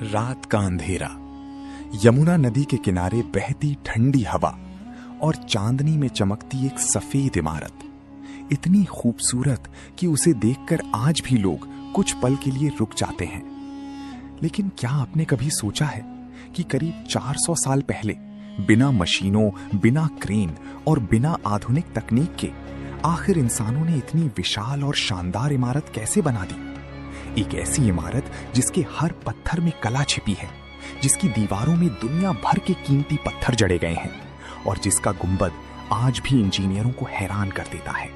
रात का अंधेरा, यमुना नदी के किनारे बहती ठंडी हवा और चांदनी में चमकती एक सफेद इमारत, इतनी खूबसूरत कि उसे देखकर आज भी लोग कुछ पल के लिए रुक जाते हैं। लेकिन क्या आपने कभी सोचा है कि करीब 400 साल पहले बिना मशीनों, बिना क्रेन और बिना आधुनिक तकनीक के आखिर इंसानों ने इतनी विशाल और शानदार इमारत कैसे बना दी? एक ऐसी इमारत जिसके हर पत्थर में कला छिपी है, जिसकी दीवारों में दुनिया भर के कीमती पत्थर जड़े गए हैं और जिसका गुंबद आज भी इंजीनियरों को हैरान कर देता है।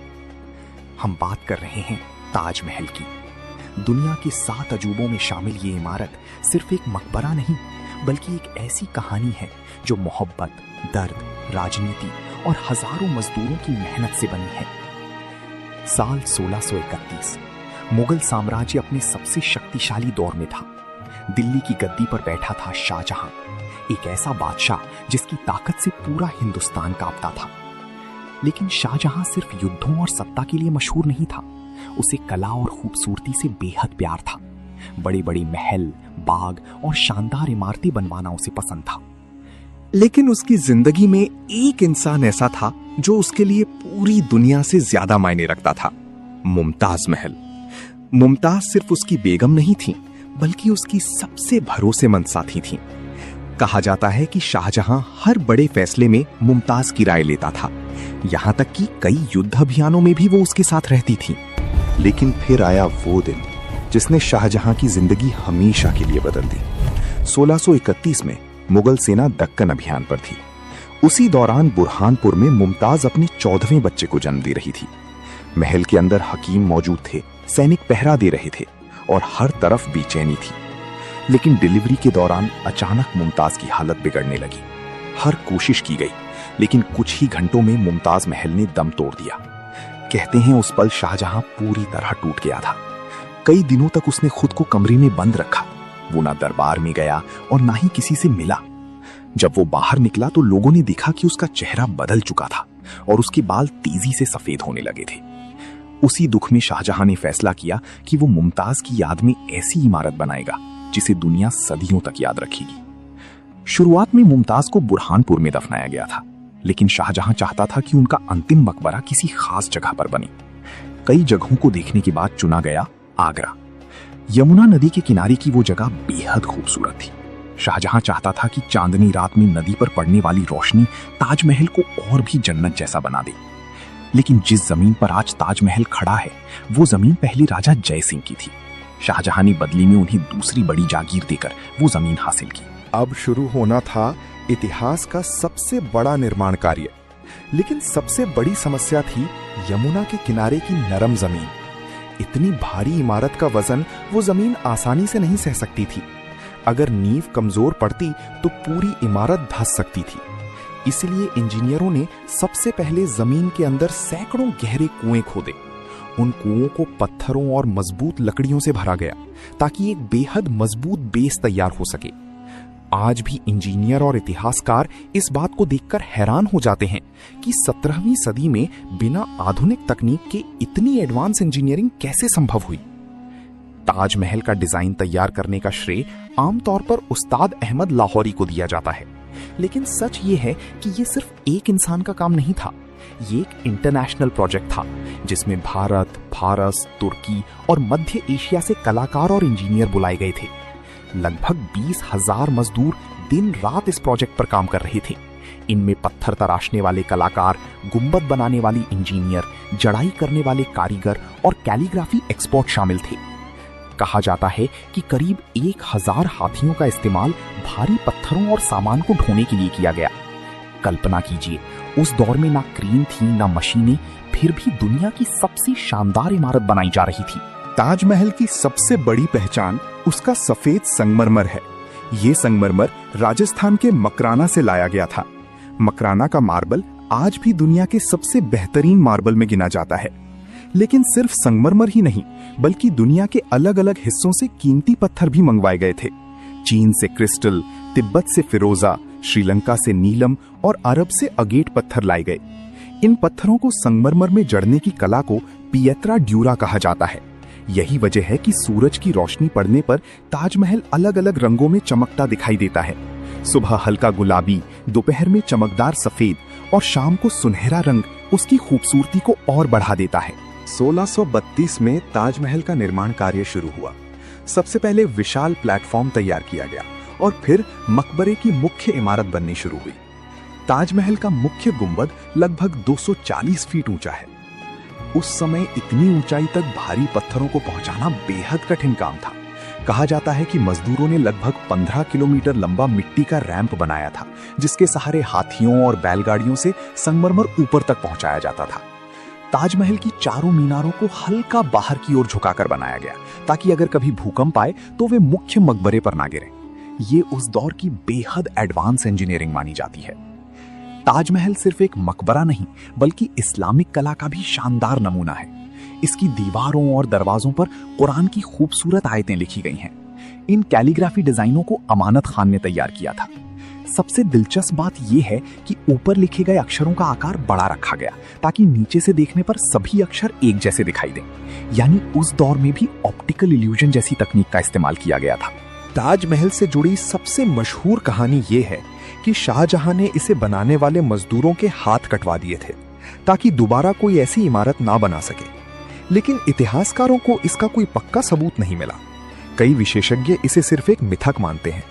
हम बात कर रहे हैं ताजमहल की। दुनिया के 7 अजूबों में शामिल ये इमारत सिर्फ एक मकबरा नहीं, बल्कि एक ऐसी कहानी है जो मोहब्बत, दर्द, राजनीति और हजारों मजदूरों की मेहनत से बनी है। साल 1631 मुगल साम्राज्य अपने सबसे शक्तिशाली दौर में था। दिल्ली की गद्दी पर बैठा था शाहजहां, एक ऐसा बादशाह जिसकी ताकत से पूरा हिंदुस्तान कांपता था। लेकिन शाहजहां सिर्फ युद्धों और सत्ता के लिए मशहूर नहीं था, उसे कला और खूबसूरती से बेहद प्यार था। बड़े बड़े महल, बाग और शानदार इमारतें बनवाना उसे पसंद था। लेकिन उसकी जिंदगी में एक इंसान ऐसा था जो उसके लिए पूरी दुनिया से ज्यादा मायने रखता था, मुमताज महल। मुमताज सिर्फ उसकी बेगम नहीं थी, बल्कि उसकी सबसे भरोसेमंद साथी थी। कहा जाता है कि शाहजहां हर बड़े फैसले में मुमताज की राय लेता था, यहां तक कि कई युद्ध अभियानों में भी वो उसके साथ रहती थी। लेकिन फिर आया वो दिन जिसने शाहजहां की जिंदगी हमेशा के लिए बदल दी। 1631 में मुगल सेना दक्कन अभियान पर थी। उसी दौरान बुरहानपुर में मुमताज अपने 14वें बच्चे को जन्म दे रही थी। महल के अंदर हकीम मौजूद थे, सैनिक पहरा दे रहे थे और हर तरफ बेचैनी थी। लेकिन डिलीवरी के दौरान अचानक मुमताज की हालत बिगड़ने लगी। हर कोशिश की गई, लेकिन कुछ ही घंटों में मुमताज महल ने दम तोड़ दिया। कहते हैं उस पल शाहजहां पूरी तरह टूट गया था। कई दिनों तक उसने खुद को कमरे में बंद रखा। वो ना दरबार में गया और ना ही किसी से मिला। जब वो बाहर निकला तो लोगों ने देखा कि उसका चेहरा बदल चुका था और उसके बाल तेजी से सफेद होने लगे थे। उसी दुख में शाहजहां ने फैसला किया कि वो मुमताज की याद में ऐसी इमारत बनाएगा जिसे दुनिया सदियों तक याद रखेगी। शुरुआत में मुमताज को बुरहानपुर में दफनाया गया था, लेकिन शाहजहां चाहता था कि उनका अंतिम मकबरा किसी खास जगह पर बने। कई जगहों को देखने के बाद चुना गया आगरा। यमुना नदी के किनारे की वो जगह बेहद खूबसूरत थी। शाहजहां चाहता था कि चांदनी रात में नदी पर पड़ने वाली रोशनी ताजमहल को और भी जन्नत जैसा बना दे। लेकिन जिस जमीन पर आज ताजमहल खड़ा है, वो जमीन पहले राजा जय सिंह की थी। शाहजहां ने बदले में उन्हें दूसरी बड़ी जागीर देकर वो जमीन हासिल की। अब शुरू होना था इतिहास का सबसे बड़ा निर्माण कार्य। लेकिन सबसे बड़ी समस्या थी यमुना के किनारे की नरम जमीन। इतनी भारी इमारत का वजन वो जमीन आसानी से नहीं सह सकती थी। अगर नींव कमजोर पड़ती तो पूरी इमारत धंस सकती थी। इसलिए इंजीनियरों ने सबसे पहले जमीन के अंदर सैकड़ों गहरे कुएं खोदे। उन कुओं को पत्थरों और मजबूत लकड़ियों से भरा गया ताकि एक बेहद मजबूत बेस तैयार हो सके। आज भी इंजीनियर और इतिहासकार इस बात को देखकर हैरान हो जाते हैं कि 17वीं सदी में बिना आधुनिक तकनीक के इतनी एडवांस इंजीनियरिंग कैसे संभव हुई। ताजमहल का डिजाइन तैयार करने का श्रेय आमतौर पर उस्ताद अहमद लाहौरी को दिया जाता है, लेकिन सच ये है कि ये सिर्फ एक इंसान का काम नहीं था। ये एक इंटरनेशनल प्रोजेक्ट था जिसमें भारत, फारस, तुर्की और मध्य एशिया से कलाकार और इंजीनियर बुलाए गए थे। लगभग 20,000 मजदूर दिन रात इस प्रोजेक्ट पर काम कर रहे थे। इनमें पत्थर तराशने वाले कलाकार, गुंबद बनाने वाली इंजीनियर, जड़ाई करने वाले कारीगर और कैलीग्राफी एक्सपर्ट शामिल थे। कहा जाता है कि करीब 1000 हाथियों का इस्तेमाल भारी पत्थरों और सामान को ढोने के लिए किया गया। कल्पना कीजिए, उस दौर में ना क्रेन थी, ना मशीनें, फिर भी दुनिया की सबसे शानदार इमारत बनाई जा रही थी। ताजमहल की सबसे बड़ी पहचान उसका सफेद संगमरमर है। ये संगमरमर राजस्थान के मकराना से लाया गया था। मकराना का मार्बल आज भी दुनिया के सबसे बेहतरीन मार्बल में गिना जाता है। लेकिन सिर्फ संगमरमर ही नहीं, बल्कि दुनिया के अलग अलग हिस्सों से कीमती पत्थर भी मंगवाए गए थे। चीन से क्रिस्टल, तिब्बत से फिरोजा, श्रीलंका से नीलम और अरब से अगेट पत्थर लाए गए। इन पत्थरों को संगमरमर में जड़ने की कला को पियत्रा ड्यूरा कहा जाता है। यही वजह है कि सूरज की रोशनी पड़ने पर ताजमहल अलग अलग रंगों में चमकता दिखाई देता है। सुबह हल्का गुलाबी, दोपहर में चमकदार सफेद और शाम को सुनहरा रंग उसकी खूबसूरती को और बढ़ा देता है। 1632 में ताजमहल का निर्माण कार्य शुरू हुआ। सबसे पहले विशाल प्लेटफॉर्म तैयार किया गया और फिर मकबरे की मुख्य इमारत बननी शुरू हुई। ताजमहल का मुख्य गुंबद लगभग 240 फीट ऊंचा है। उस समय इतनी ऊंचाई तक भारी पत्थरों को पहुंचाना बेहद कठिन काम था। कहा जाता है कि मजदूरों ने लगभग 15 किलोमीटर लंबा मिट्टी का रैंप बनाया था, जिसके सहारे हाथियों और बैलगाड़ियों से संगमरमर ऊपर तक पहुंचाया जाता था। ताजमहल की चारों मीनारों को हल्का बाहर की ओर झुकाकर बनाया गया, ताकि अगर कभी भूकंप आए तो वे मुख्य मकबरे पर ना गिरें। ये उस दौर की बेहद एडवांस इंजीनियरिंग मानी जाती है। ताजमहल सिर्फ एक मकबरा नहीं, बल्कि इस्लामिक कला का भी शानदार नमूना है। इसकी दीवारों और दरवाजों पर कुरान की खूबसूरत आयतें लिखी गई हैं। इन कैलीग्राफी डिजाइनों को अमानत खान ने तैयार किया था। सबसे दिलचस्प बात यह है कि ऊपर लिखे गए अक्षरों का आकार बड़ा रखा गया, ताकि नीचे से देखने पर सभी अक्षर एक जैसे दिखाई दें। यानी उस दौर में भी ऑप्टिकल इल्यूजन जैसी तकनीक का इस्तेमाल किया गया था। ताजमहल से जुड़ी सबसे मशहूर कहानी ये है कि शाहजहां ने इसे बनाने वाले मजदूरों के हाथ कटवा दिए थे, ताकि दोबारा कोई ऐसी इमारत ना बना सके। लेकिन इतिहासकारों को इसका कोई पक्का सबूत नहीं मिला। कई विशेषज्ञ इसे सिर्फ एक मिथक मानते हैं।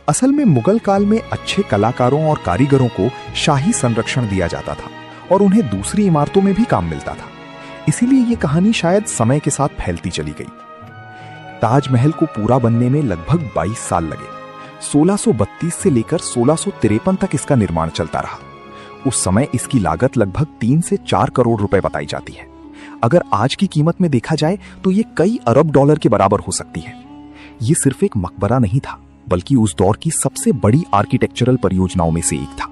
असल में मुगल काल में अच्छे कलाकारों और कारीगरों को शाही संरक्षण दिया जाता था और उन्हें दूसरी इमारतों में भी काम मिलता था। इसीलिए ये कहानी शायद समय के साथ फैलती चली गई। ताजमहल को पूरा बनने में लगभग 22 साल लगे। 1632 से लेकर 1653 तक इसका निर्माण चलता रहा। उस समय इसकी लागत लगभग 3 से 4 करोड़ रुपए बताई जाती है। अगर आज की कीमत में देखा जाए तो ये कई अरब डॉलर के बराबर हो सकती है। ये सिर्फ एक मकबरा नहीं था, बल्कि उस दौर की सबसे बड़ी आर्किटेक्चरल परियोजनाओं में से एक था।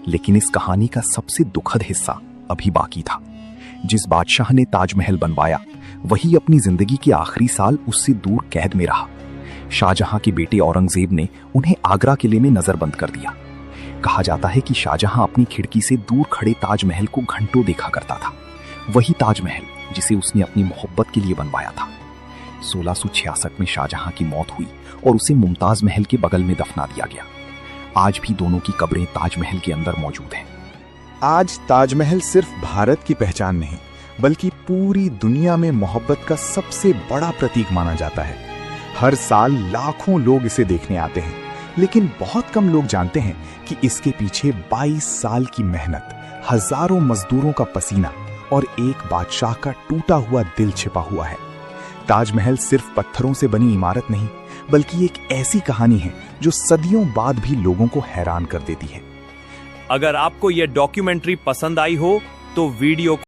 लेकिन इस कहानी का सबसे दुखद हिस्सा अभी बाकी था। जिस बादशाह ने ताजमहल बनवाया, वही अपनी जिंदगी के आखिरी साल उससे दूर कैद में रहा। शाहजहां के बेटे औरंगजेब ने उन्हें आगरा किले में नजरबंद कर दिया। कहा जाता है कि शाहजहां अपनी खिड़की से दूर खड़े ताजमहल को घंटों देखा करता था। वही ताजमहल जिसे उसने अपनी मोहब्बत के लिए बनवाया था। 1666 में शाहजहां की मौत हुई और उसे मुमताज महल के बगल में दफना दिया गया। आज भी दोनों की कब्रें ताजमहल के अंदर मौजूद हैं। आज ताजमहल सिर्फ भारत की पहचान नहीं, बल्कि पूरी दुनिया में मोहब्बत का सबसे बड़ा प्रतीक माना जाता है। हर साल लाखों लोग इसे देखने आते हैं, लेकिन बहुत कम लोग जानते हैं कि इसके पीछे 22 साल की मेहनत, हजारों मजदूरों का पसीना और एक बादशाह का टूटा हुआ दिल छिपा हुआ है। ताजमहल सिर्फ पत्थरों से बनी इमारत नहीं, बल्कि एक ऐसी कहानी है जो सदियों बाद भी लोगों को हैरान कर देती है। अगर आपको यह डॉक्यूमेंट्री पसंद आई हो तो वीडियो